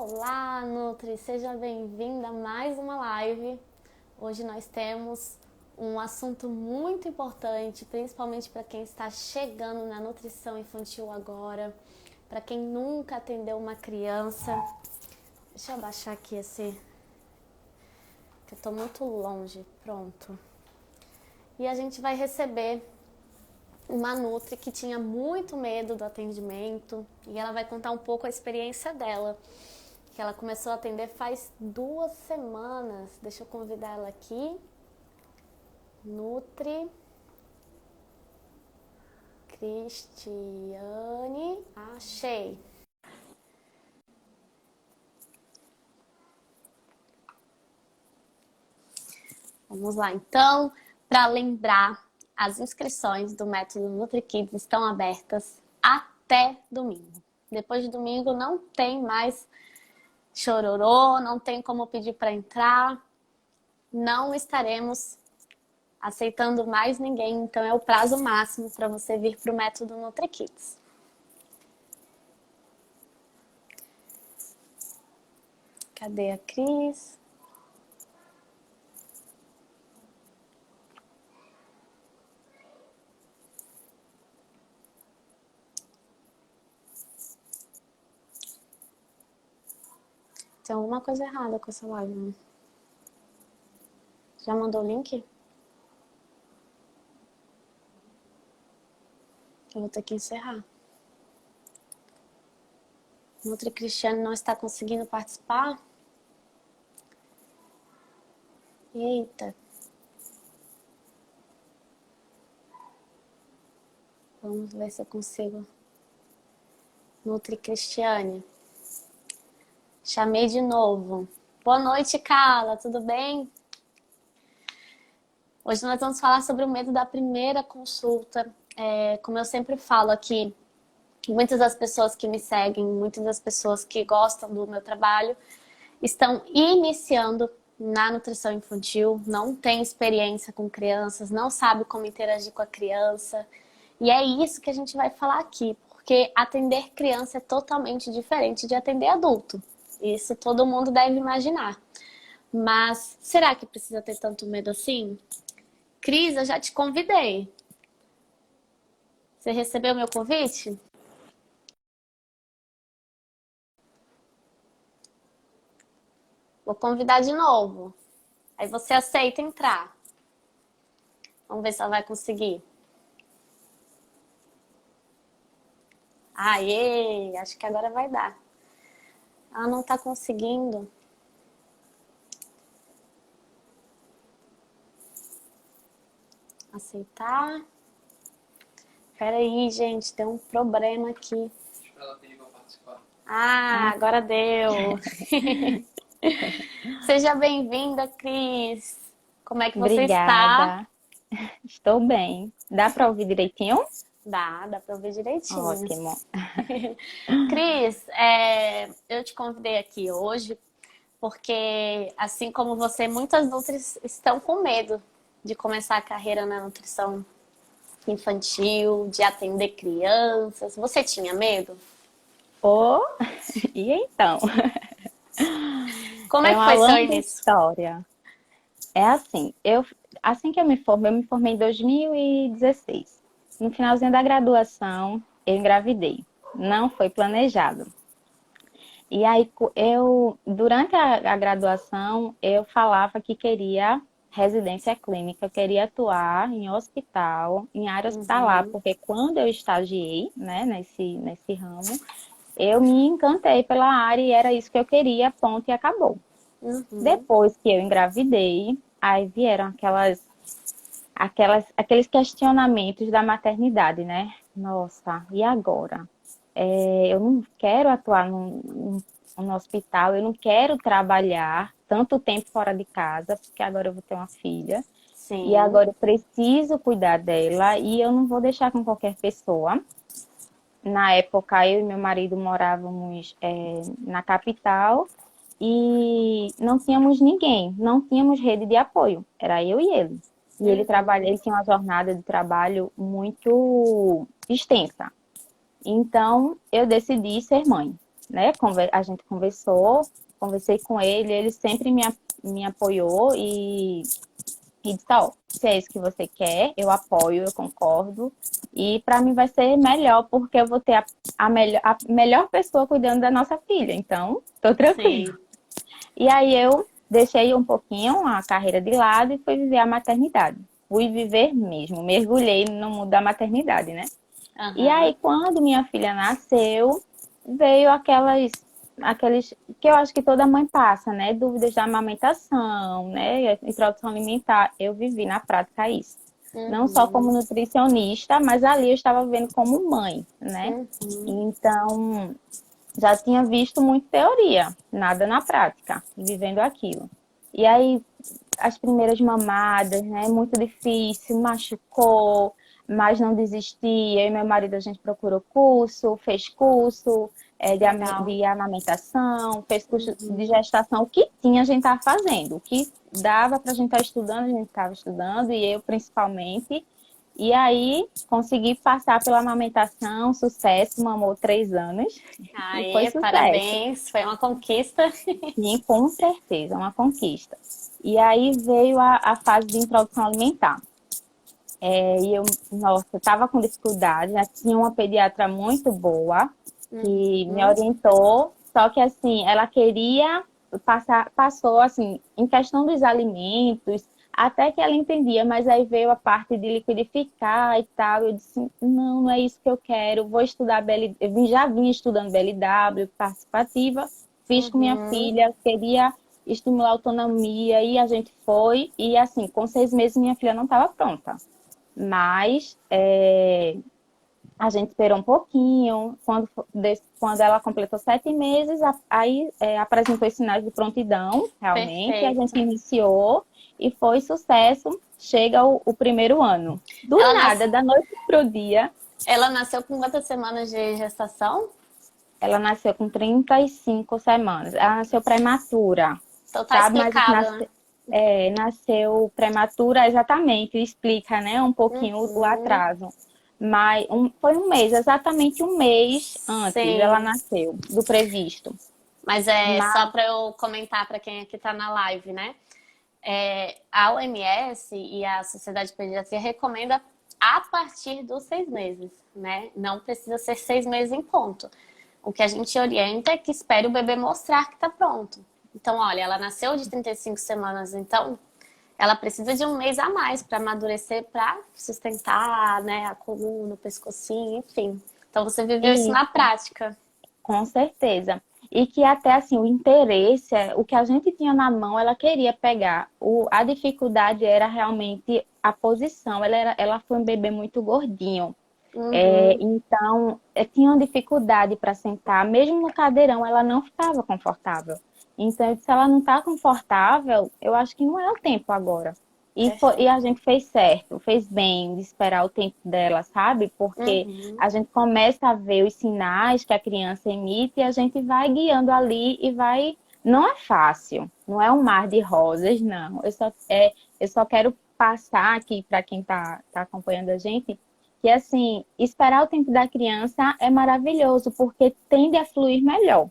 Olá, Nutri! Seja bem-vinda a mais uma live. Hoje nós temos um assunto muito importante, principalmente para quem está chegando na nutrição infantil agora, para quem nunca atendeu uma criança. Deixa eu abaixar aqui que eu estou muito longe. Pronto. E a gente vai receber uma Nutri que tinha muito medo do atendimento e ela vai contar um pouco a experiência dela. Que ela começou a atender faz 2 semanas. Deixa eu convidar ela aqui. Nutri Cristiane. Achei. Vamos lá, então, para lembrar, as inscrições do método NutriKids estão abertas até domingo. Depois de domingo não tem mais chororô, não tem como pedir para entrar, não estaremos aceitando mais ninguém, então é o prazo máximo para você vir para o método NutriKids. Cadê a Cris? Tem alguma coisa errada com essa live, né? Já mandou o link? Eu vou ter que encerrar. Nutri Cristiane não está conseguindo participar? Eita. Vamos ver se eu consigo. Nutri Cristiane. Chamei de novo. Boa noite, Carla. Tudo bem? Hoje nós vamos falar sobre o medo da primeira consulta. Como eu sempre falo aqui, muitas das pessoas que me seguem, muitas das pessoas que gostam do meu trabalho, estão iniciando na nutrição infantil, não têm experiência com crianças, não sabem como interagir com a criança. E é isso que a gente vai falar aqui, porque atender criança é totalmente diferente de atender adulto. Isso todo mundo deve imaginar. Mas será que precisa ter tanto medo assim? Cris, eu já te convidei. Você recebeu meu convite? Vou convidar de novo. Aí você aceita entrar. Vamos ver se ela vai conseguir. Aê! Acho que agora vai dar. Ela não tá conseguindo. Aceitar. Pera aí, gente. Tem um problema aqui. Ela pediu pra participar. Agora deu. Seja bem-vinda, Cris. Como é que você está? Obrigada. Estou bem. Dá para ouvir direitinho? Dá pra ouvir direitinho. Ótimo. Cris, eu te convidei aqui hoje porque, assim como você, muitas nutris estão com medo de começar a carreira na nutrição infantil, de atender crianças. Você tinha medo? Oh, e então? Como é que uma foi seu longa início? história. É assim, assim que eu me formei em 2016. No finalzinho da graduação, eu engravidei. Não foi planejado. E aí, durante a graduação, eu falava que queria residência clínica, eu queria atuar em hospital, em área hospitalar, porque quando eu estagiei, né, nesse ramo, eu me encantei pela área e era isso que eu queria, ponto, e acabou. Depois que eu engravidei, aí vieram aqueles questionamentos da maternidade, né? Nossa, e agora? Eu não quero atuar no hospital, eu não quero trabalhar tanto tempo fora de casa, porque agora eu vou ter uma filha. Sim. E agora eu preciso cuidar dela e eu não vou deixar com qualquer pessoa. Na época, eu e meu marido morávamos na capital e não tínhamos ninguém, não tínhamos rede de apoio. Era eu e ele. E ele tinha uma jornada de trabalho muito extensa. Então, eu decidi ser mãe. né? A gente conversei com ele sempre me apoiou e disse, ó, se é isso que você quer, eu apoio, eu concordo. E para mim vai ser melhor, porque eu vou ter a melhor pessoa cuidando da nossa filha. Então, tô tranquila. Sim. E aí eu deixei um pouquinho a carreira de lado e fui viver a maternidade. Fui viver mesmo, mergulhei no mundo da maternidade, né? E aí, Aham. quando minha filha nasceu, veio aqueles que eu acho que toda mãe passa, né? Dúvidas da amamentação, né? Introdução alimentar. Eu vivi na prática isso. Não só como Uhum. nutricionista, mas ali eu estava vivendo como mãe, né? Uhum. Então, já tinha visto muito teoria, nada na prática, vivendo aquilo. E aí, as primeiras mamadas, né? Muito difícil, machucou, mas não desisti. Eu e meu marido, a gente procurou curso, fez curso Legal. de amamentação, fez curso de Uhum. gestação. O que tinha, a gente estava fazendo. O que dava para a gente estar estudando, a gente estava estudando, e eu principalmente. E aí, consegui passar pela amamentação, sucesso, mamou 3 anos, e foi Aê, sucesso. parabéns. Foi uma conquista. Sim, com certeza, uma conquista. E aí veio a fase de introdução alimentar. E eu, nossa, estava com dificuldade, já tinha uma pediatra muito boa que me Uhum. orientou, só que assim, ela queria passou assim, em questão dos alimentos, até que ela entendia, mas aí veio a parte de liquidificar e tal, eu disse, não, não é isso que eu quero, vou estudar já vinha estudando BLW, participativa, fiz com minha Uhum. filha, queria estimular a autonomia, e a gente foi, e assim, com 6 meses minha filha não estava pronta. Mas a gente esperou um pouquinho. Quando ela completou 7 meses, aí apresentou os sinais de prontidão, realmente. A gente Perfeito. iniciou e foi sucesso. Chega o primeiro ano. Do Ela, nada, nas... da noite pro dia, Ela nasceu com quantas semanas de gestação? ela nasceu com 35 semanas. Ela nasceu prematura, Então tá sabe? Mas explicado, né? nasceu prematura, exatamente, explica, né, um pouquinho o Uhum. atraso. Mas foi um mês, exatamente um mês antes ela Sim. nasceu do previsto. Mas é só Mas, para eu comentar para quem aqui está na live, né? A OMS e a Sociedade de Pediatria recomenda a partir dos 6 meses, né? Não precisa ser 6 meses em ponto. O que a gente orienta é que espere o bebê mostrar que está pronto. Então, olha, ela nasceu de 35 semanas, então ela precisa de um mês a mais para amadurecer, para sustentar, né, a coluna, o pescocinho, enfim. Então, você viveu isso na isso, prática. com certeza. E que até assim, o interesse, o que a gente tinha na mão, ela queria pegar. A dificuldade era realmente a posição. Ela foi um bebê muito gordinho. Uhum, Então, tinha uma dificuldade para sentar, mesmo no cadeirão, ela não ficava confortável. Então, se ela não está confortável, eu acho que não é o tempo agora. E a perfeito. gente fez certo, fez bem de esperar o tempo dela, sabe? Porque Uhum, a gente começa a ver os sinais que a criança emite e a gente vai guiando ali e vai. Não é fácil, não é um mar de rosas, não. Eu só quero passar aqui para quem tá acompanhando a gente que assim, esperar o tempo da criança é maravilhoso, porque tende a fluir melhor.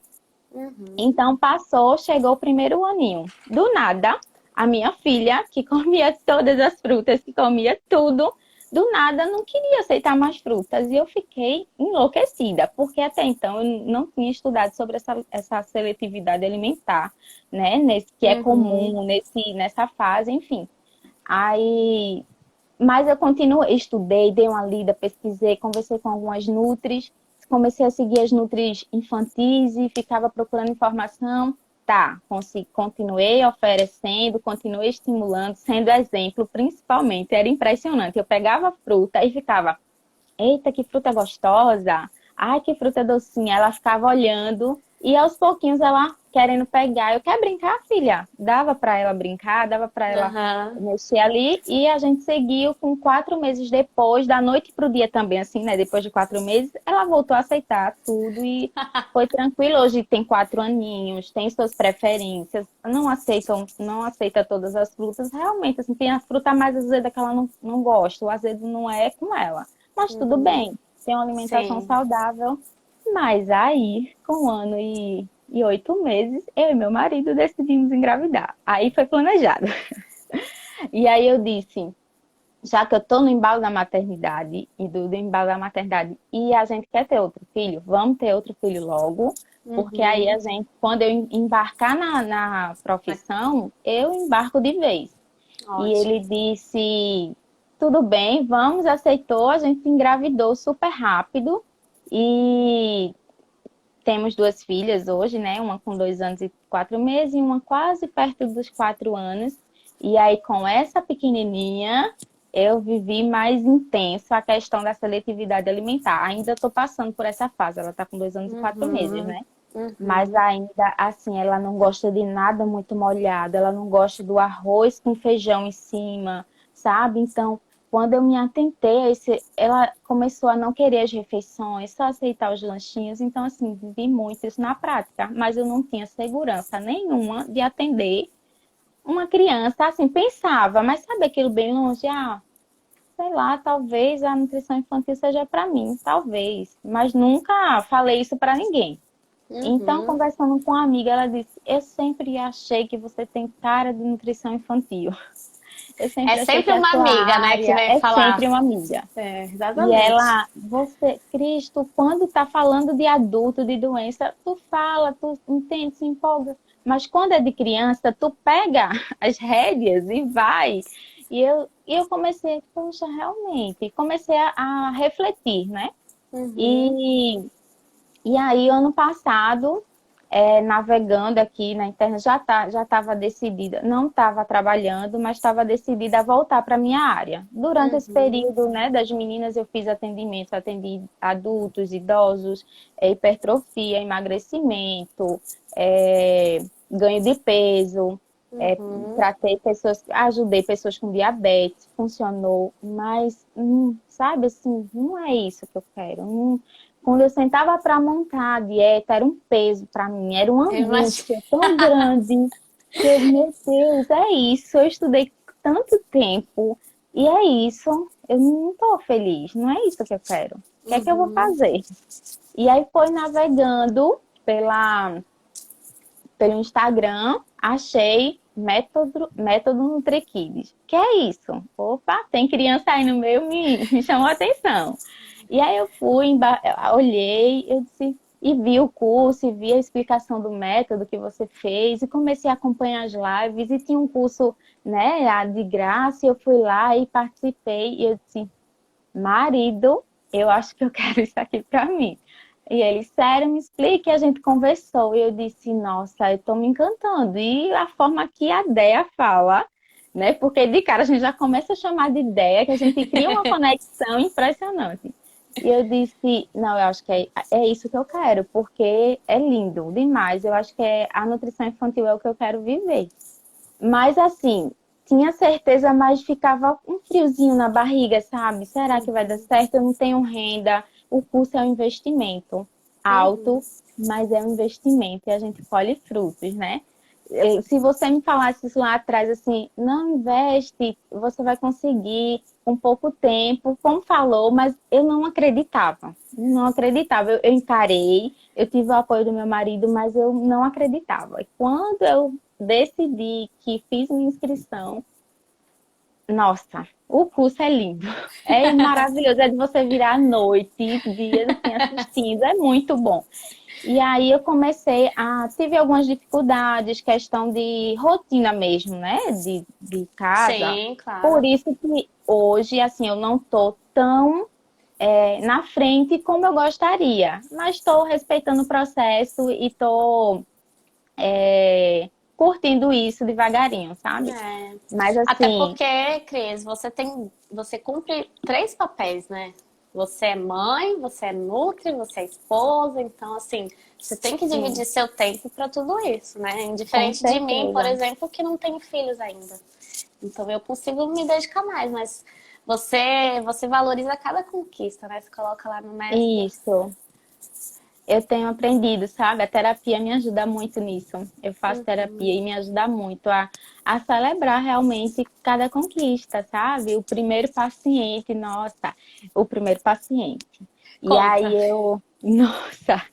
uhum. Então, passou, chegou o primeiro aninho. Do nada, a minha filha, que comia todas as frutas, que comia tudo, do nada não queria aceitar mais frutas. E eu fiquei enlouquecida, porque até então eu não tinha estudado sobre essa seletividade alimentar, né? Que é Uhum. comum nessa fase, enfim. Aí mas eu continuei, estudei, dei uma lida, pesquisei, conversei com algumas nutris, comecei a seguir as nutris infantis e ficava procurando informação. Tá, continuei oferecendo, continuei estimulando, sendo exemplo, principalmente, era impressionante. Eu pegava a fruta e ficava, eita, que fruta gostosa! Ai, que fruta docinha! Ela ficava olhando e aos pouquinhos ela querendo pegar. Eu quero brincar, filha? Dava para ela brincar, dava para ela Aham. mexer ali e a gente seguiu com 4 meses depois, da noite para o dia também, assim, né? Depois de 4 meses, ela voltou a aceitar tudo e foi tranquilo. Hoje tem 4 aninhos, tem suas preferências, não aceita todas as frutas. Realmente, assim, tem a fruta mais azeda que ela não gosta, o azedo não é com ela. Mas tudo Uhum. bem, tem uma alimentação Sim. saudável, Mas aí, com 1 ano e 8 meses, eu e meu marido decidimos engravidar. Aí foi planejado. E aí eu disse, já que eu tô no embalo da maternidade e do embalo da maternidade e a gente quer ter outro filho, vamos ter outro filho logo, porque aí a gente, quando eu embarcar na profissão, eu embarco de vez. E Ótimo. ele disse, tudo bem, vamos, aceitou, a gente engravidou super rápido e temos 2 filhas hoje, né? Uma com 2 anos e 4 meses e uma quase perto dos 4 anos. E aí, com essa pequenininha, eu vivi mais intenso a questão da seletividade alimentar. Ainda estou passando por essa fase. Ela está com 2 anos e 4 meses, né? Mas ainda assim, ela não gosta de nada muito molhado. Ela não gosta do arroz com feijão em cima, sabe? Então, quando eu me atentei a ela começou a não querer as refeições, só aceitar os lanchinhos. Então, assim, vivi muito isso na prática. Mas eu não tinha segurança nenhuma de atender uma criança. Assim, pensava, mas sabe aquilo bem longe? Ah, sei lá, talvez a nutrição infantil seja para mim, talvez. Mas nunca falei isso para ninguém. Então, Uhum. conversando com uma amiga, ela disse: eu sempre achei que você tem cara de nutrição infantil. Eu É sempre achei que sempre a uma sua amiga, né, que área vem é falar. sempre uma amiga. É, E exatamente. ela, você, Cristo, quando tá falando de adulto, de doença, tu fala, tu entende, se empolga. Mas quando é de criança, tu pega as rédeas e vai. E eu comecei, poxa, realmente, comecei a refletir, né? Uhum. E e aí, ano passado, navegando aqui na internet, já estava decidida, não estava trabalhando, mas estava decidida a voltar para a minha área. Durante esse Uhum. período, né, das meninas, eu fiz atendimento, atendi adultos, idosos, hipertrofia, emagrecimento, ganho de peso, Uhum. tratei pessoas, ajudei pessoas com diabetes, funcionou, mas, sabe assim, não é isso que eu quero. Quando eu sentava para montar a dieta, era um peso para mim, era uma Eu imagino. angústia tão grande que eu, meu Deus, é isso. Eu estudei tanto tempo e é isso. Eu não estou feliz, não é isso que eu quero. O que é que eu vou Uhum. fazer? E aí foi navegando pelo Instagram, achei método NutriKids. Que é isso? Opa, tem criança aí no meio, me chamou a atenção. E aí eu fui, olhei, eu disse, e vi o curso, e vi a explicação do método que você fez, e comecei a acompanhar as lives, e tinha um curso, né, de graça, e eu fui lá e participei, e eu disse, marido, eu acho que eu quero isso aqui para mim. E ele, sério, me explique, e a gente conversou, e eu disse, nossa, eu tô me encantando. E a forma que a Dea fala, né, porque de cara a gente já começa a chamar de ideia, que a gente cria uma conexão impressionante. E eu disse, não, eu acho que é isso que eu quero, porque é lindo demais. Eu acho que a nutrição infantil é o que eu quero viver. Mas assim, tinha certeza, mas ficava um friozinho na barriga, sabe? Será que vai dar certo? Eu não tenho renda. O curso é um investimento Uhum. alto, mas é um investimento e a gente colhe frutos, né? Se você me falasse isso lá atrás, assim, não investe, você vai conseguir com pouco tempo, como falou, mas eu não acreditava. Não acreditava. Eu encarei, eu tive o apoio do meu marido, mas eu não acreditava. E quando eu decidi que fiz minha inscrição, nossa, o curso é lindo. É maravilhoso. É de você virar à noite, dias assim, assistindo. É muito bom. E aí eu comecei a... Tive algumas dificuldades, questão de rotina mesmo, né? De casa. Sim, Por claro. isso que hoje, assim, eu não tô tão na frente como eu gostaria. Mas estou respeitando o processo e estou curtindo isso devagarinho, sabe? É. Mas Até assim, porque, Cris, você cumpre três papéis, né? Você é mãe, você é nutri, você é esposa, então assim, você tem que sim, dividir seu tempo para tudo isso, né? com Indiferente de mim, por certeza. exemplo, que não tenho filhos ainda. Então eu consigo me dedicar mais, mas você valoriza cada conquista, né? Você coloca lá no método. Isso. Eu tenho aprendido, sabe? A terapia me ajuda muito nisso. Eu faço terapia e me ajuda muito a celebrar realmente cada conquista, sabe? O primeiro paciente, nossa, o primeiro paciente. E Conta. aí Nossa!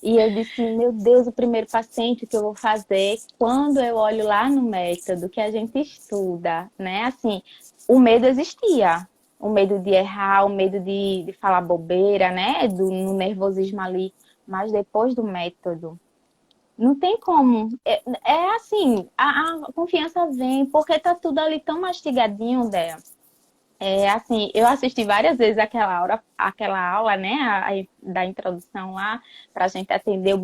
E eu disse, meu Deus, o primeiro paciente que eu vou fazer, quando eu olho lá no método que a gente estuda, né? Assim, o medo existia. O medo de errar, o medo de falar bobeira, né? No nervosismo ali. Mas depois do método, não tem como. É assim, a confiança vem, porque tá tudo ali tão mastigadinho, Dé. É assim, eu assisti várias vezes aquela aula, né, da introdução lá, para a gente atender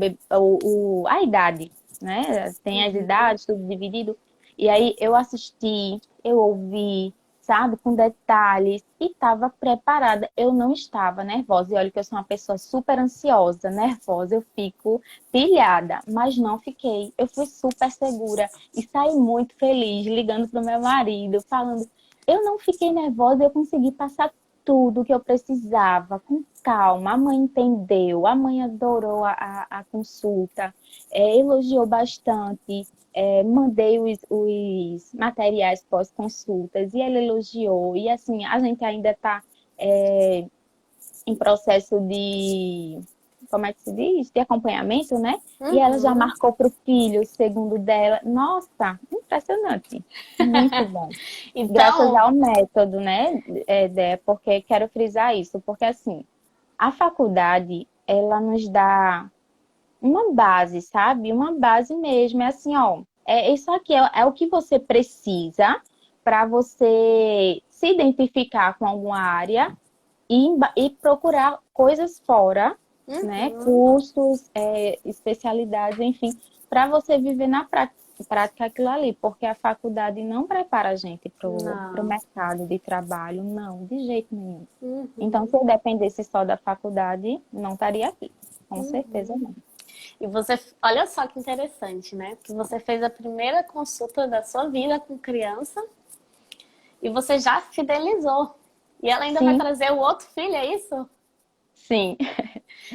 a idade, né? Tem as Uhum. idades, tudo dividido. E aí eu assisti, eu ouvi, sabe, com detalhes, e estava preparada. Eu não estava nervosa. E olha que eu sou uma pessoa super ansiosa, nervosa, eu fico pilhada, mas não fiquei. Eu fui super segura e saí muito feliz, ligando para o meu marido, falando. Eu não fiquei nervosa, eu consegui passar tudo que eu precisava, com calma. A mãe entendeu, a mãe adorou a consulta, elogiou bastante, mandei os materiais pós-consultas e ela elogiou. E assim, a gente ainda está em processo de, como é que se diz? De acompanhamento, né? E ela já Uhum. marcou para o filho, o segundo dela. Nossa, impressionante. Muito bom. Graças Então, ao método, né, Dé? Porque quero frisar isso, porque assim, a faculdade, ela nos dá uma base, sabe? Uma base mesmo. É assim, ó, isso aqui é o que você precisa para você se identificar com alguma área e procurar coisas fora, né? uhum. Cursos, especialidades, enfim, para você viver na prática aquilo ali, porque a faculdade não prepara a gente para o Não. mercado de trabalho, não, de jeito nenhum. Então, Uhum. se eu dependesse só da faculdade, não estaria aqui. Com certeza Uhum. não. E você, olha só que interessante, né? Que você fez a primeira consulta da sua vida com criança e você já fidelizou. E ela ainda vai Sim, trazer o outro filho, é isso? sim.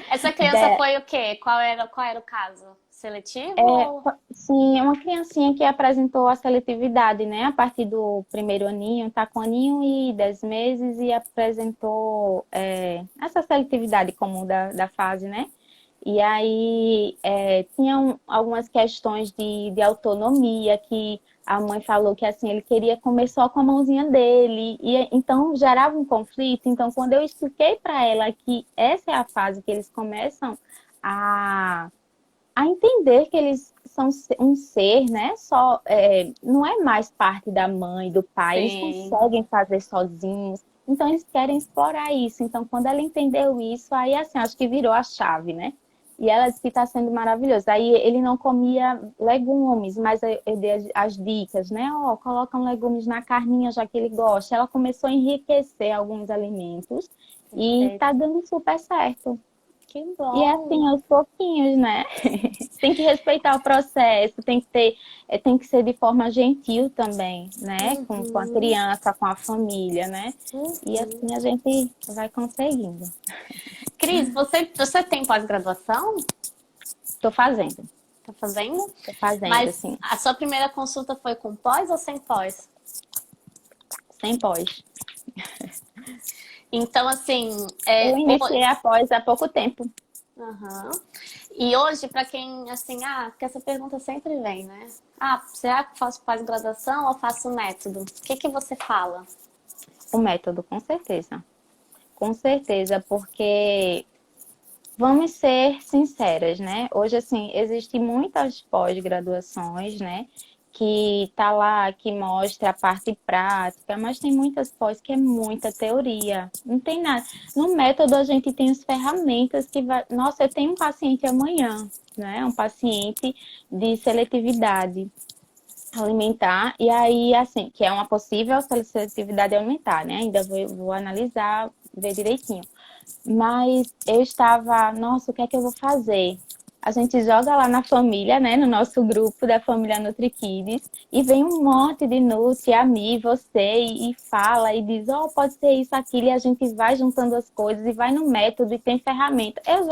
Essa criança De- foi o quê? Qual era o caso? Seletivo É, ou... sim, é uma criancinha que apresentou a seletividade, né? A partir do primeiro aninho, tá com 1 ano e 10 meses e apresentou essa seletividade comum da fase, né? E aí tinham algumas questões de autonomia que a mãe falou que assim ele queria comer só com a mãozinha dele e então gerava um conflito. Então quando eu expliquei para ela que essa é a fase que eles começam a entender que eles são um ser, né? Só não é mais parte da mãe, do pai, eles Sim. conseguem fazer sozinhos. Então eles querem explorar isso. Então quando ela entendeu isso, aí assim, acho que virou a chave, né? E ela disse que está sendo maravilhoso. Aí ele não comia legumes, mas eu dei as dicas, né? Ó, colocam legumes na carninha, já que ele gosta. Ela começou a enriquecer alguns alimentos e está Perfeito. dando super certo. Que E é bom. assim, aos pouquinhos, né? Tem que respeitar o processo, tem que ser de forma gentil também, né? Com a Uhum. criança, com a família, né? E Uhum. assim a gente vai conseguindo. Cris, você tem pós-graduação? Tô fazendo, Tá fazendo? tô fazendo, Mas assim, a sua primeira consulta foi com pós ou sem pós? sem pós. Então, assim, Eu iniciei após há pouco tempo. aham. E hoje, para quem, assim, porque essa pergunta sempre vem, né? Será que eu faço pós-graduação ou faço método? O que que você fala? O método, com certeza. Com certeza, porque vamos ser sinceras, né? Hoje, assim, existem muitas pós-graduações, né? Que tá lá, que mostra a parte prática, mas tem muitas pós que é muita teoria. Não tem nada. No método, a gente tem as ferramentas que vai. Nossa, eu tenho um paciente amanhã, né? Um paciente de seletividade alimentar, e aí, assim, que é uma possível seletividade alimentar, né? Ainda vou analisar, ver direitinho. Mas eu estava, nossa, o que é que eu vou fazer? A gente joga lá na família, né, no nosso grupo da família NutriKids, e vem um monte de Nutri, a mim, você, e fala, e diz, oh, pode ser isso, aquilo, e a gente vai juntando as coisas, e vai no método, e tem ferramenta. Eu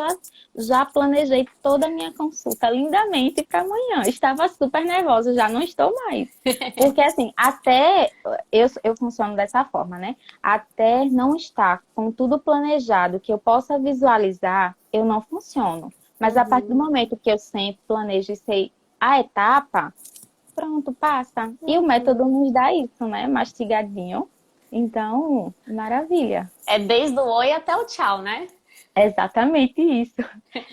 já planejei toda a minha consulta lindamente para amanhã. Estava super nervosa, já não estou mais. Porque, assim, até eu funciono dessa forma, né? Até não estar com tudo planejado, que eu possa visualizar, eu não funciono. Mas a partir do Uhum. momento que eu sempre planejo e sei a etapa, pronto, passa. E o método Uhum. nos dá isso, né? Mastigadinho. Então, maravilha. É desde o oi até o tchau, né? É exatamente isso.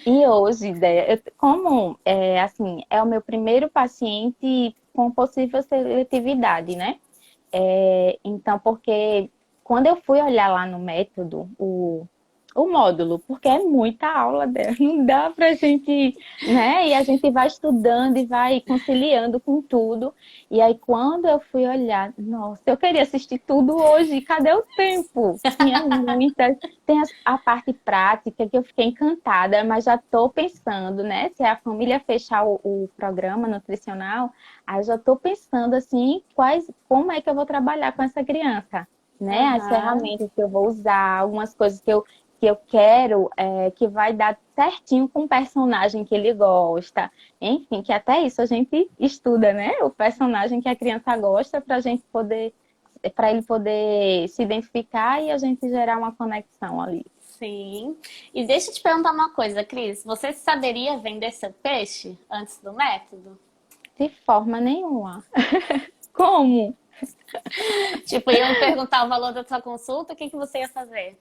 E hoje, ideia, como assim, é o meu primeiro paciente com possível seletividade, né? Então, porque quando eu fui olhar lá no método, o módulo, porque é muita aula dela, não dá pra gente, né? E a gente vai estudando e vai conciliando com tudo. E aí, quando eu fui olhar, nossa, eu queria assistir tudo hoje, cadê o tempo? Tinha muitas. Tem a parte prática que eu fiquei encantada, mas já estou pensando, né? Se a família fechar o programa nutricional, aí já estou pensando assim, como é que eu vou trabalhar com essa criança, né? As Aham. ferramentas que eu vou usar, algumas coisas que eu quero que vai dar certinho com o personagem que ele gosta. Enfim, que até isso a gente estuda, né? O personagem que a criança gosta para ele poder se identificar e a gente gerar uma conexão ali. Sim. E deixa eu te perguntar uma coisa, Cris. Você saberia vender seu peixe antes do método? De forma nenhuma. Como? Tipo, iam perguntar o valor da sua consulta, o que que você ia fazer?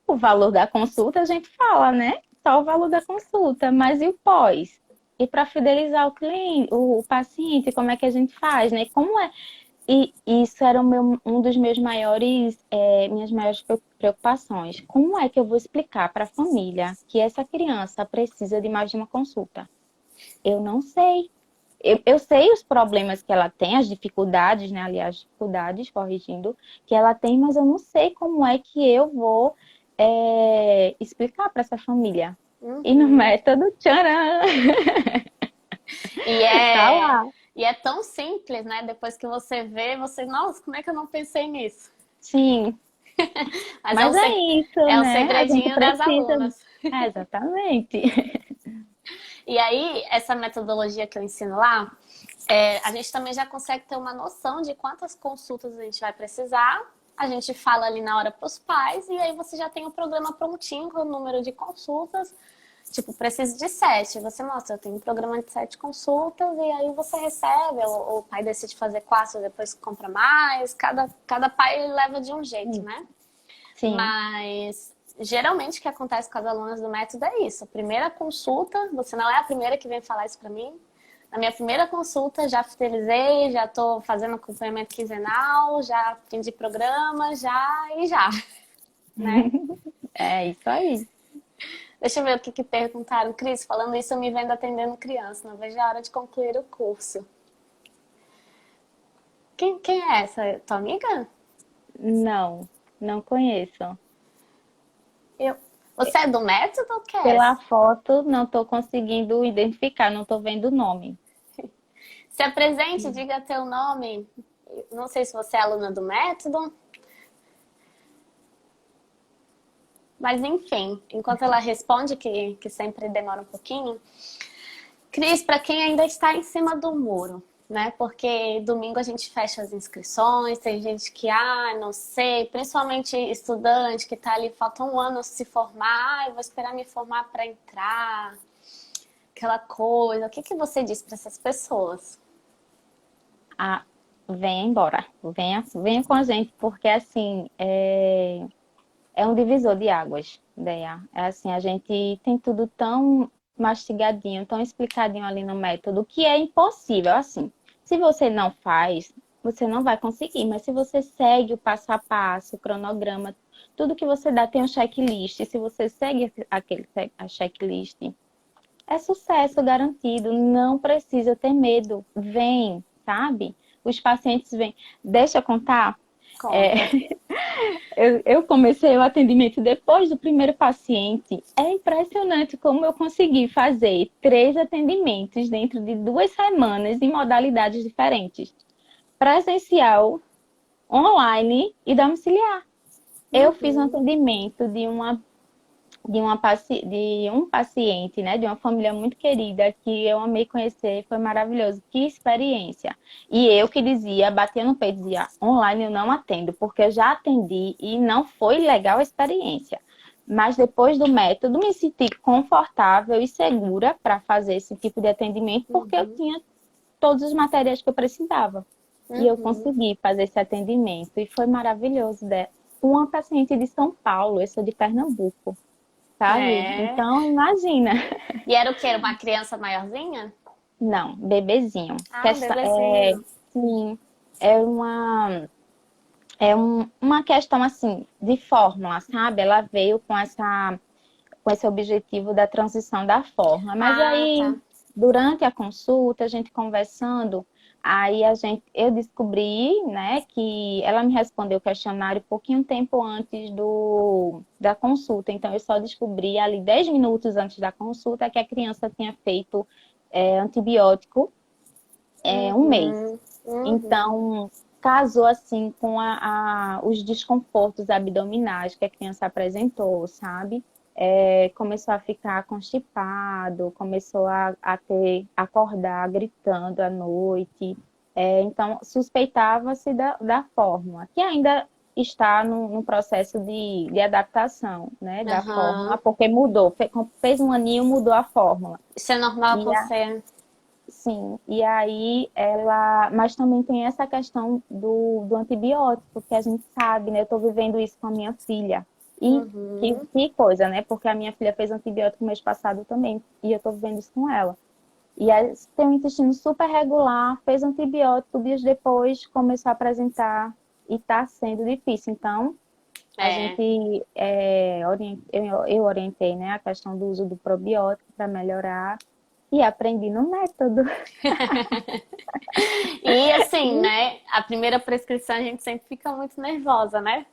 O valor da consulta a gente fala, né? Só o valor da consulta, mas e o pós? E para fidelizar o cliente, o paciente, como é que a gente faz, né? Como é? E isso era um dos meus minhas maiores preocupações. Como é que eu vou explicar para a família que essa criança precisa de mais de uma consulta? Eu não sei. Eu sei os problemas que ela tem, as dificuldades, né? Aliás, dificuldades, corrigindo, que ela tem, mas eu não sei como é que eu vou explicar para essa família. E no Uhum. método, tcharam! E Tá é, lá. e é tão simples, né? Depois que você vê, você, nossa, como é que eu não pensei nisso? Sim, Mas mas é isso, é um né? A gente segredinho das precisa. alunas. Exatamente. E aí, essa metodologia que eu ensino lá, a gente também já consegue ter uma noção de quantas consultas a gente vai precisar. A gente fala ali na hora para os pais e aí você já tem o programa prontinho com o número de consultas. Tipo, preciso de 7. Você mostra, eu tenho um programa de 7 consultas e aí você recebe, ou o pai decide fazer 4, depois compra mais. Cada pai leva de um jeito, né? Sim. Mas geralmente o que acontece com as alunas do método é isso. A primeira consulta, você não é a primeira que vem falar isso pra mim. Na minha primeira consulta já fidelizei, já tô fazendo acompanhamento quinzenal, já aprendi programa, já, né? É isso aí. Deixa eu ver o que perguntaram. Cris, falando isso, eu me vendo atendendo criança. Não vejo a hora de concluir o curso. Quem é essa? Tua amiga? Não, não conheço. Eu. Você é do método ou quer? Pela foto, não estou conseguindo identificar, não estou vendo o nome. Se apresente, diga teu nome. Não sei se você é aluna do método, mas enfim, enquanto ela responde, que sempre demora um pouquinho. Cris, para quem ainda está em cima do muro, né? Porque domingo a gente fecha as inscrições, tem gente que, não sei, principalmente estudante que está ali, falta um ano se formar, eu vou esperar me formar para entrar, aquela coisa. O que você diz para essas pessoas? Ah, venha embora, venha com a gente, porque assim, é um divisor de águas, Deia. É assim, a gente tem tudo tão mastigadinho, tão explicadinho ali no método, que é impossível, assim. Se você não faz, você não vai conseguir, mas se você segue o passo a passo, o cronograma, tudo que você dá tem um checklist, se você segue a checklist, é sucesso garantido, não precisa ter medo, vem, sabe? Os pacientes vêm. Deixa eu contar. É, Conta. eu comecei o atendimento depois do primeiro paciente. É impressionante como eu consegui fazer 3 atendimentos dentro de 2 semanas em modalidades diferentes: presencial, online e domiciliar. Eu fiz um Uhum. atendimento de um paciente, né, de uma família muito querida que eu amei conhecer, foi maravilhoso. Que experiência! E eu que dizia, batia no peito, dizia, online eu não atendo, porque eu já atendi e não foi legal a experiência. Mas depois do método, me senti confortável e segura para fazer esse tipo de atendimento, porque eu tinha todos os materiais que eu precisava. E eu Uhum. consegui fazer esse atendimento. E foi maravilhoso. Uma paciente de São Paulo, eu sou de Pernambuco, sabe? É. Então, imagina. E era o quê? Era uma criança maiorzinha? Não, bebezinho. Ah, um bebezinho. Sim, é uma questão assim de fórmula, sabe? Ela veio com esse objetivo da transição da fórmula. Mas Ah, aí, tá. durante a consulta, a gente conversando, eu descobri, né, que ela me respondeu o questionário pouquinho tempo antes da consulta. Então, eu só descobri ali 10 minutos antes da consulta que a criança tinha feito antibiótico um mês. Uhum. Uhum. Então, casou assim com os desconfortos abdominais que a criança apresentou, sabe? Começou a ficar constipado, começou acordar gritando à noite. Então, suspeitava-se da fórmula, que ainda está no processo de adaptação, né, da fórmula, Aham. porque mudou, fez um aninho, mudou a fórmula. Isso é normal E acontecer. Sim, e aí mas também tem essa questão do antibiótico, que a gente sabe, né? Eu tô vivendo isso com a minha filha. E que, Uhum. que coisa, né? Porque a minha filha fez antibiótico mês passado também, e eu tô vivendo isso com ela. E aí tem um intestino super regular, fez antibiótico, dias depois começou a apresentar e tá sendo difícil. Então, a É. gente, eu orientei, né, a questão do uso do probiótico para melhorar e aprendi no método. E assim, né? A primeira prescrição a gente sempre fica muito nervosa, né?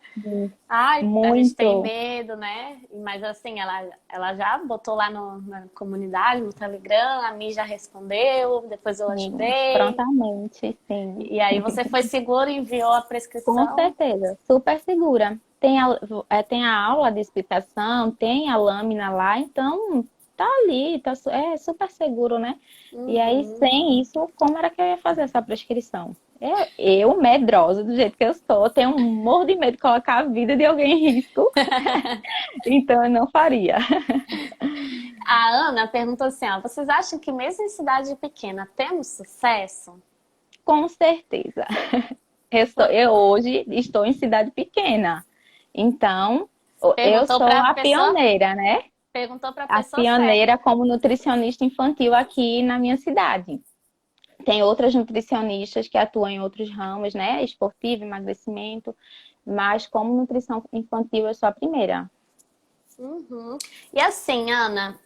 Ai, a gente tem Muito, medo, né? Mas assim, ela já botou lá na comunidade, no Telegram, a Mi já respondeu, depois eu sim, ajudei. prontamente, sim. E aí você foi seguro e enviou a Com prescrição. certeza, super segura. Tem a aula de explicação, tem a lâmina lá, então tá ali, é super seguro, né? E aí, Uhum. sem isso, como era que eu ia fazer essa prescrição? Eu medrosa, do jeito que eu sou, tenho um morro de medo de colocar a vida de alguém em risco, então eu não faria. A Ana perguntou assim, ó, vocês acham que mesmo em cidade pequena temos sucesso? Com certeza. Eu hoje estou em cidade pequena. Então, eu Perguntou sou para a a pessoa, pioneira, né? perguntou para a A pessoa certa. pioneira como nutricionista infantil aqui na minha cidade. Tem outras nutricionistas que atuam em outros ramos, né? Esportivo, emagrecimento, mas como nutrição infantil eu sou a primeira. Uhum. E assim, Ana,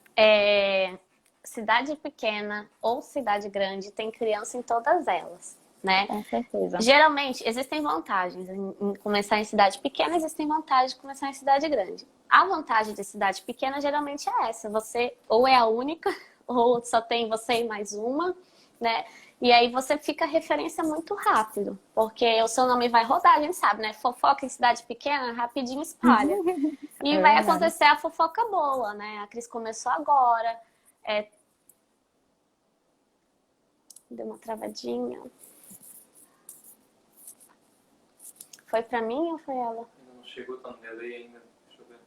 cidade pequena ou cidade grande tem criança em todas elas, né? Com certeza. Geralmente existem vantagens em começar em cidade pequena, existem vantagens de começar em cidade grande. A vantagem de cidade pequena geralmente é essa: você ou é a única, ou só tem você e mais uma, né? E aí você fica referência muito rápido, porque o seu nome vai rodar, a gente sabe, né? Fofoca em cidade pequena, rapidinho espalha. E É vai verdade. acontecer a fofoca boa, né? A Cris começou agora, é... deu uma travadinha. Foi pra mim ou foi ela? Ainda não chegou, tá no delay ainda. Deixa eu ver.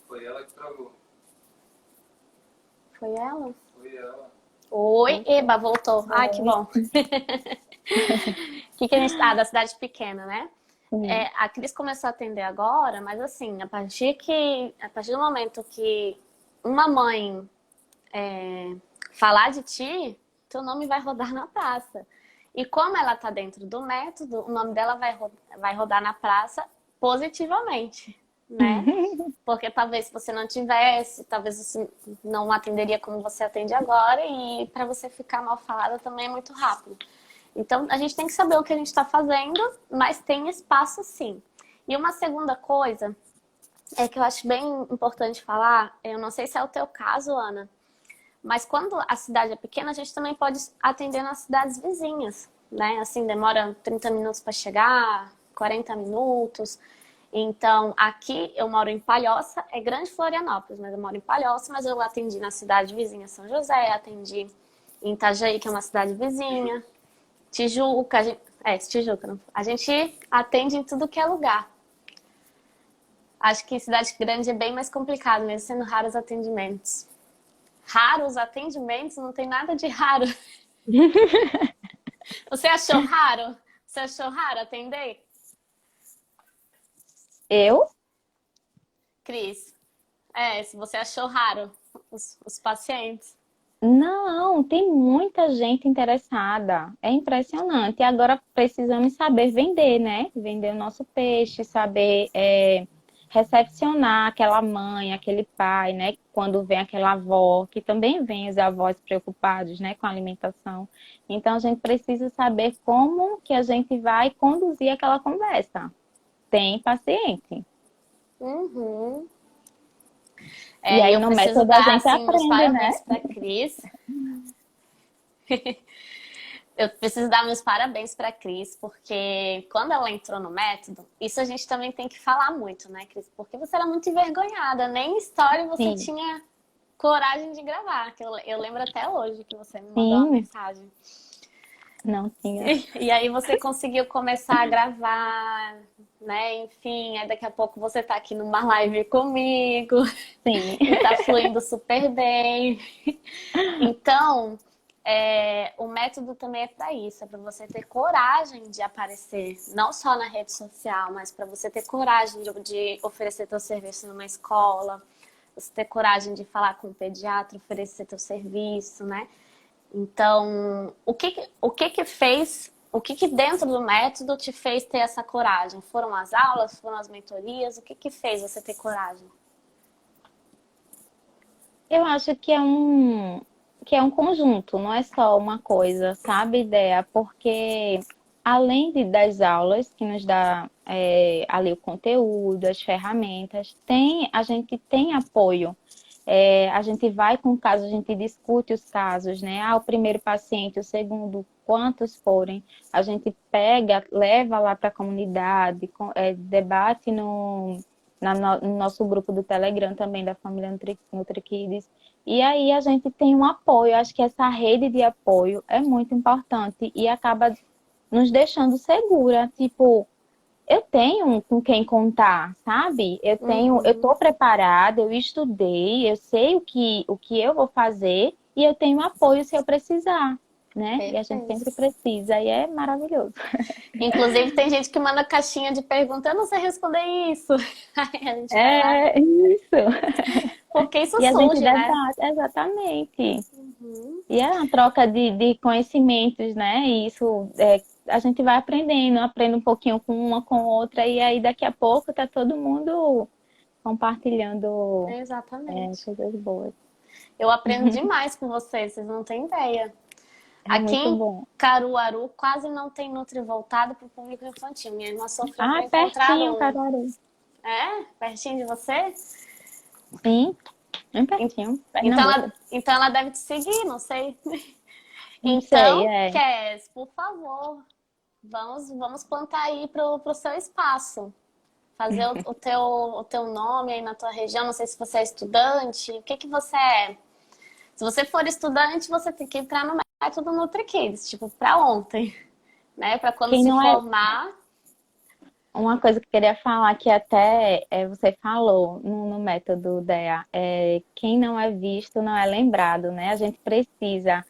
Foi ela que travou. Foi ela? Foi ela. Oi, Poxa, Eba, voltou. Ai, que oi. bom. O que, que a gente tá da cidade pequena, né? Sim. A Cris começou a atender agora, mas assim, a partir do momento que uma mãe falar de ti, teu nome vai rodar na praça. E como ela tá dentro do método, o nome dela vai rodar na praça positivamente, né? Porque talvez se você não tivesse, talvez você não atenderia como você atende agora, e para você ficar mal falada também é muito rápido. Então a gente tem que saber o que a gente está fazendo, mas tem espaço sim. E uma segunda coisa é que eu acho bem importante falar, eu não sei se é o teu caso, Ana, mas quando a cidade é pequena, a gente também pode atender nas cidades vizinhas, né? Assim, demora 30 minutos para chegar, 40 minutos. Então, aqui eu moro em Palhoça, é Grande Florianópolis, mas eu moro em Palhoça, mas eu atendi na cidade vizinha São José, atendi em Itajaí, que é uma cidade vizinha, Tijuca, Tijuca. A gente atende em tudo que é lugar. Acho que em cidade grande é bem mais complicado, mesmo sendo raros atendimentos. Raros atendimentos? Não tem nada de raro. Você achou raro? Você achou raro atender? Eu? Cris? Se você achou raro os pacientes. Não, tem muita gente interessada. É impressionante. E agora precisamos saber vender, né? Vender o nosso peixe, saber recepcionar aquela mãe, aquele pai, né? Quando vem aquela avó, que também vem os avós preocupados, né, com a alimentação. Então a gente precisa saber como que a gente vai conduzir aquela conversa. Tem paciente. Uhum. E aí Eu no preciso método a dar, gente assim, meus aprende, né? parabéns para Cris. Eu preciso dar meus parabéns para Cris, porque quando ela entrou no método, isso a gente também tem que falar muito, né, Cris? Porque você era muito envergonhada, nem história você Sim, tinha coragem de gravar, que eu lembro até hoje que você me mandou uma sim, mensagem. não tinha. E aí você conseguiu começar a gravar, né? Enfim, aí daqui a pouco você tá aqui numa live comigo Sim. e tá fluindo super bem. Então, o método também é para isso, é para você ter coragem de aparecer, não só na rede social, mas para você ter coragem de oferecer teu serviço numa escola, você ter coragem de falar com o pediatra, oferecer teu serviço, né? Então, o que dentro do método te fez ter essa coragem? Foram as aulas, foram as mentorias? O que fez você ter coragem? Eu acho que é um conjunto, não é só uma coisa, sabe, ideia? Porque além das aulas que nos dá ali o conteúdo, as ferramentas, a gente tem apoio. A gente vai com o caso, a gente discute os casos, né? O primeiro paciente, o segundo, quantos forem, a gente pega, leva lá para a comunidade, debate no nosso grupo do Telegram também, da família NutriKids. E aí a gente tem um apoio. Acho que essa rede de apoio é muito importante e acaba nos deixando segura. Tipo, eu tenho com quem contar, sabe? Eu Uhum, tô preparada, eu estudei, eu sei o que eu vou fazer e eu tenho apoio se eu precisar, né? E a gente perfeito. sempre precisa e é maravilhoso. Inclusive, tem gente que manda caixinha de pergunta, eu não sei responder isso. Aí a gente vai lá, É isso. porque isso E a gente surge, né? debate, exatamente. Uhum, E é uma troca de conhecimentos, né? E isso a gente vai aprendendo, aprende um pouquinho com uma, com outra, e aí daqui a pouco tá todo mundo compartilhando exatamente. coisas boas. Eu aprendo demais com vocês não têm ideia. É Aqui muito em bom. Caruaru quase não tem Nutri voltado para o público infantil. Minha irmã sofreu Ah, para encontrar pertinho, um. Caruaru. É? Pertinho de você? Sim, bem pertinho. Pernambuco. Então ela deve te seguir, não sei. Não sei, Então, Kes, por favor, vamos plantar aí pro seu espaço. Fazer o teu nome aí na tua região. Não sei se você é estudante. O que você é? Se você for estudante, você tem que entrar no método NutriKids, tipo, para ontem, né? Para quando Quem se não é. formar. Uma coisa que eu queria falar que até você falou no método DEA, quem não é visto não é lembrado, né? A gente precisa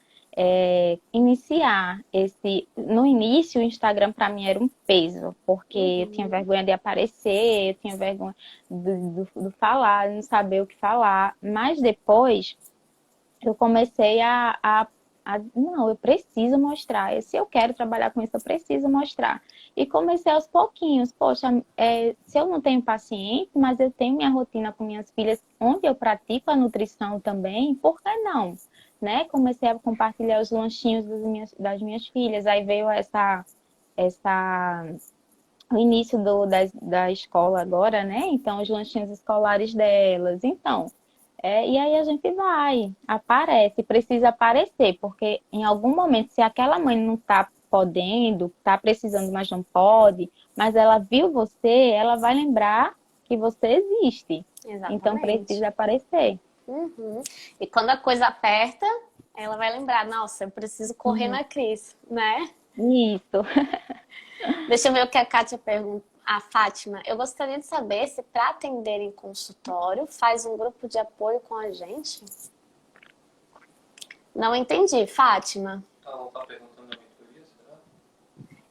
iniciar esse. No início, o Instagram para mim era um peso, porque eu tinha Uhum, vergonha de aparecer, eu tinha vergonha do falar, de não saber o que falar. Mas depois eu comecei não, eu preciso mostrar. Se eu quero trabalhar com isso, eu preciso mostrar. E comecei aos pouquinhos. Poxa, se eu não tenho paciente, mas eu tenho minha rotina com minhas filhas, onde eu pratico a nutrição também, por que não? Né? Comecei a compartilhar os lanchinhos das minhas filhas. Aí veio essa o início da escola agora, né? Então, os lanchinhos escolares delas. Então, e aí a gente aparece, precisa aparecer, porque em algum momento, se aquela mãe não está podendo, está precisando, mas não pode, mas ela viu você, ela vai lembrar que você existe. Então, exatamente. precisa aparecer. Uhum. E quando a coisa aperta, ela vai lembrar, nossa, eu preciso correr Uhum. na Cris, né? Isso. Deixa eu ver o que a Kátia pergunta. A Fátima, eu gostaria de saber se para atender em consultório faz um grupo de apoio com a gente? Não entendi, Fátima. Ela não tá perguntando da mentoria, será?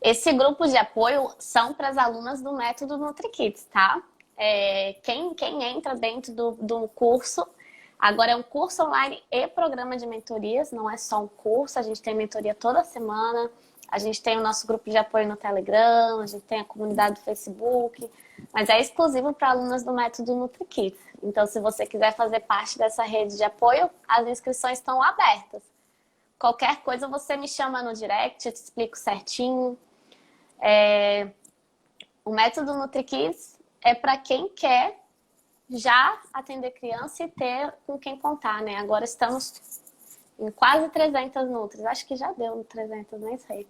Esse grupo de apoio são para as alunas do método NutriKids, tá? Quem entra dentro do curso, agora é um curso online e programa de mentorias, não é só um curso, a gente tem mentoria toda semana, a gente tem o nosso grupo de apoio no Telegram, a gente tem a comunidade do Facebook, mas é exclusivo para alunas do método NutriKids. Então, se você quiser fazer parte dessa rede de apoio, as inscrições estão abertas. Qualquer coisa você me chama no direct, eu te explico certinho. O método NutriKids é para quem quer já atender criança e ter com quem contar, né? Agora estamos em quase 300 Nutris. Acho que já deu 300, nem sei.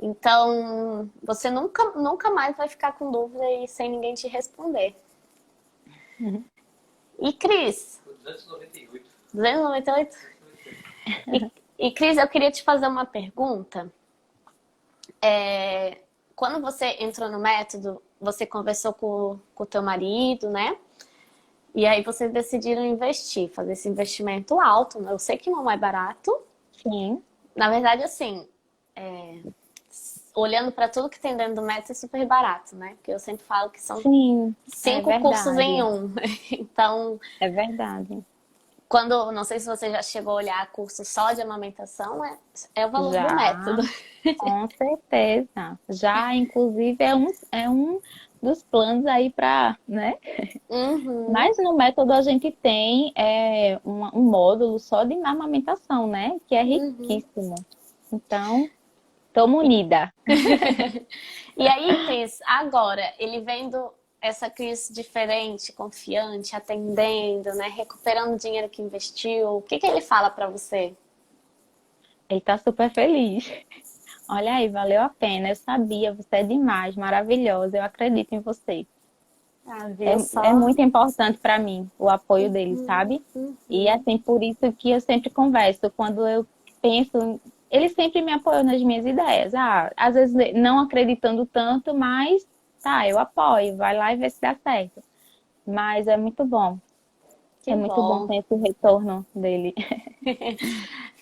Então, você nunca mais vai ficar com dúvida e sem ninguém te responder. Uhum. E Cris? 298. 298? E Cris, eu queria te fazer uma pergunta. Quando você entrou no método, você conversou com o teu marido, né? E aí vocês decidiram investir, fazer esse investimento alto. Eu sei que não é barato. Sim. Na verdade, assim, olhando para tudo que tem dentro do método, é super barato, né? Porque eu sempre falo que são Sim, 5 cursos em um. Então, é verdade. não sei se você já chegou a olhar curso só de amamentação, é o valor do Já, método. com certeza. Já, inclusive, é um dos planos aí para, né? Uhum, Mas no método a gente tem um módulo só de amamentação, né? Que é uhum. riquíssimo. Então, estamos unida. E aí, Cris, agora, ele vendo essa Cris diferente, confiante, atendendo, né? Recuperando o dinheiro que investiu, o que que ele fala pra você? Ele tá super feliz. Olha aí, valeu a pena. Eu sabia, você é demais, maravilhosa. Eu acredito em você. Ah, É, viu é só? muito importante para mim o apoio dele, Uhum, sabe? E uhum, assim, por isso que eu sempre converso. Quando eu penso, ele sempre me apoiou nas minhas ideias. Ah, às vezes não acreditando tanto, mas tá, eu apoio, vai lá e vê se dá certo. Mas é muito bom. que É muito bom bom. ter esse retorno dele.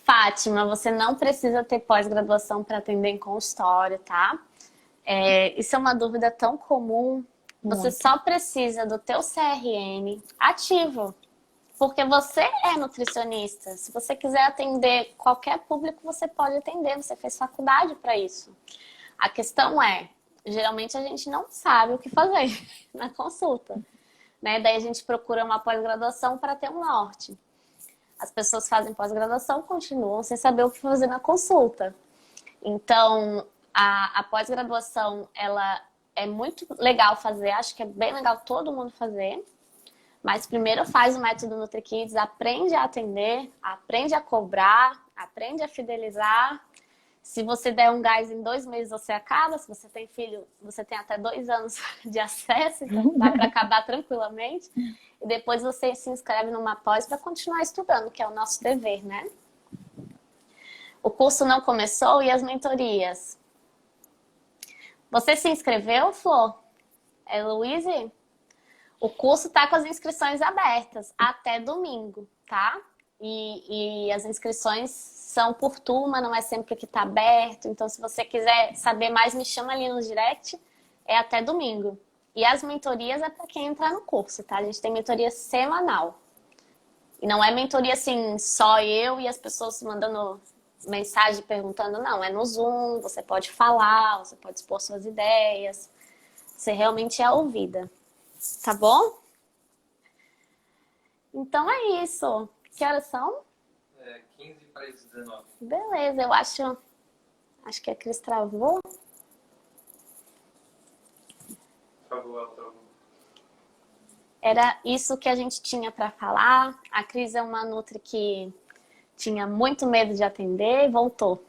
Fátima, você não precisa ter pós-graduação para atender em consultório, tá? Isso é uma dúvida tão comum. Você Muito. só precisa do teu CRM ativo, porque você é nutricionista. Se você quiser atender qualquer público, você pode atender. Você fez faculdade para isso. A questão geralmente a gente não sabe o que fazer na consulta, né? Daí a gente procura uma pós-graduação para ter um norte. As pessoas fazem pós-graduação, continuam sem saber o que fazer na consulta. Então, a pós-graduação, ela é muito legal fazer, acho que é bem legal todo mundo fazer. Mas primeiro faz o método NutriKids, aprende a atender, aprende a cobrar, aprende a fidelizar. Se você der um gás em 2 meses, você acaba. Se você tem filho, você tem até 2 anos de acesso, então dá para acabar tranquilamente. E depois você se inscreve numa pós para continuar estudando, que é o nosso dever, né? O curso não começou e as mentorias? Você se inscreveu, Flor? É Luíse? O curso está com as inscrições abertas até domingo, tá? E as inscrições são por turma, não é sempre que está aberto. Então, se você quiser saber mais, me chama ali no direct. É até domingo. E as mentorias é para quem entrar no curso, tá? A gente tem mentoria semanal. E não é mentoria assim, só eu e as pessoas mandando mensagem perguntando, não. É no Zoom, você pode falar, você pode expor suas ideias. Você realmente é ouvida. Tá bom? Então é isso. Que horas são? 15 para as 19. Beleza, eu acho que a Cris travou. Travou ela, travou. Era isso que a gente tinha para falar. A Cris é uma nutri que tinha muito medo de atender e voltou.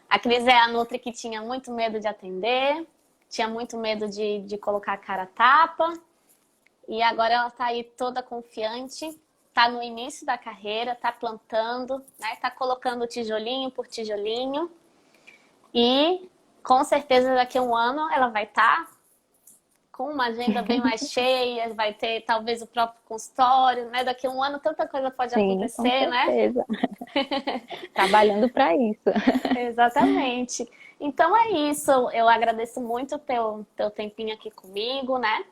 A Cris é a nutri que tinha muito medo de atender, tinha muito medo de colocar a cara a tapa. E agora ela tá aí toda confiante, tá no início da carreira, tá plantando, né? Tá colocando tijolinho por tijolinho. E com certeza daqui a um ano ela vai estar com uma agenda bem mais cheia, vai ter talvez o próprio consultório, né? Daqui a um ano tanta coisa pode Sim, com acontecer, né? certeza. Trabalhando para isso. Exatamente. Então é isso. Eu agradeço muito o teu tempinho aqui comigo, né?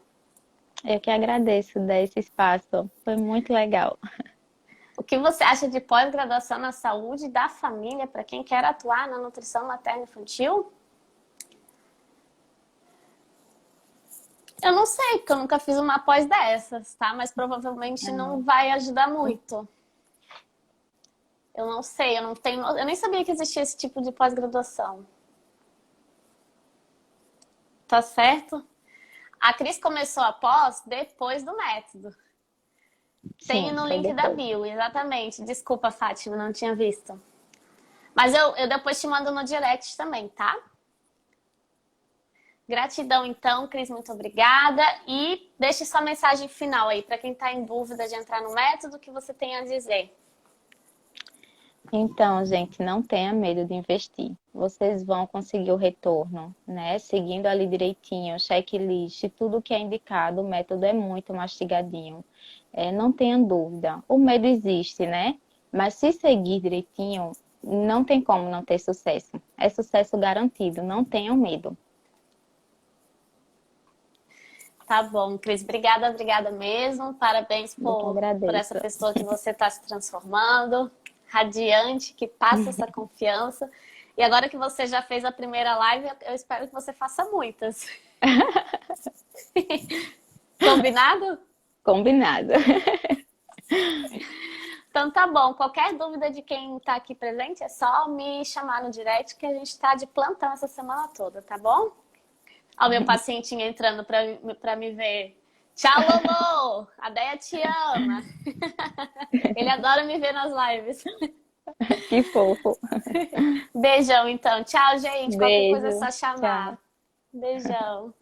Eu que agradeço desse espaço. Foi muito legal. O que você acha de pós-graduação na saúde da família para quem quer atuar na nutrição materno-infantil? Eu não sei, porque eu nunca fiz uma pós dessas, tá? Mas provavelmente não vai ajudar muito. Eu não sei, eu não tenho, eu nem sabia que existia esse tipo de pós-graduação. Tá certo? A Cris começou a pós depois do método. Tem Sim, no foi link da depois. bio, exatamente. Desculpa, Fátima, não tinha visto. Mas eu depois te mando no direct também, tá? Gratidão, então, Cris, muito obrigada. E deixe sua mensagem final aí para quem está em dúvida de entrar no método, o que você tem a dizer. Então, gente, não tenha medo de investir. Vocês vão conseguir o retorno, né? Seguindo ali direitinho, checklist, tudo que é indicado, o método é muito mastigadinho. Não tenha dúvida. O medo existe, né? Mas se seguir direitinho, não tem como não ter sucesso. É sucesso garantido, não tenham medo. Tá bom, Cris. Obrigada, obrigada mesmo. Parabéns Eu que por essa agradeço. pessoa que você está se transformando. Radiante, que passa essa confiança. E agora que você já fez a primeira live, eu espero que você faça muitas. Combinado? Combinado. Então tá bom. Qualquer dúvida de quem tá aqui presente é só me chamar no direct que a gente tá de plantão essa semana toda, tá bom? Ó, o meu pacientinho entrando pra me ver. Tchau, Lolo! A Deia te ama. Ele adora me ver nas lives. Que fofo. Beijão, então. Tchau, gente. Qualquer coisa é Beijo. só chamar. Tchau. Beijão.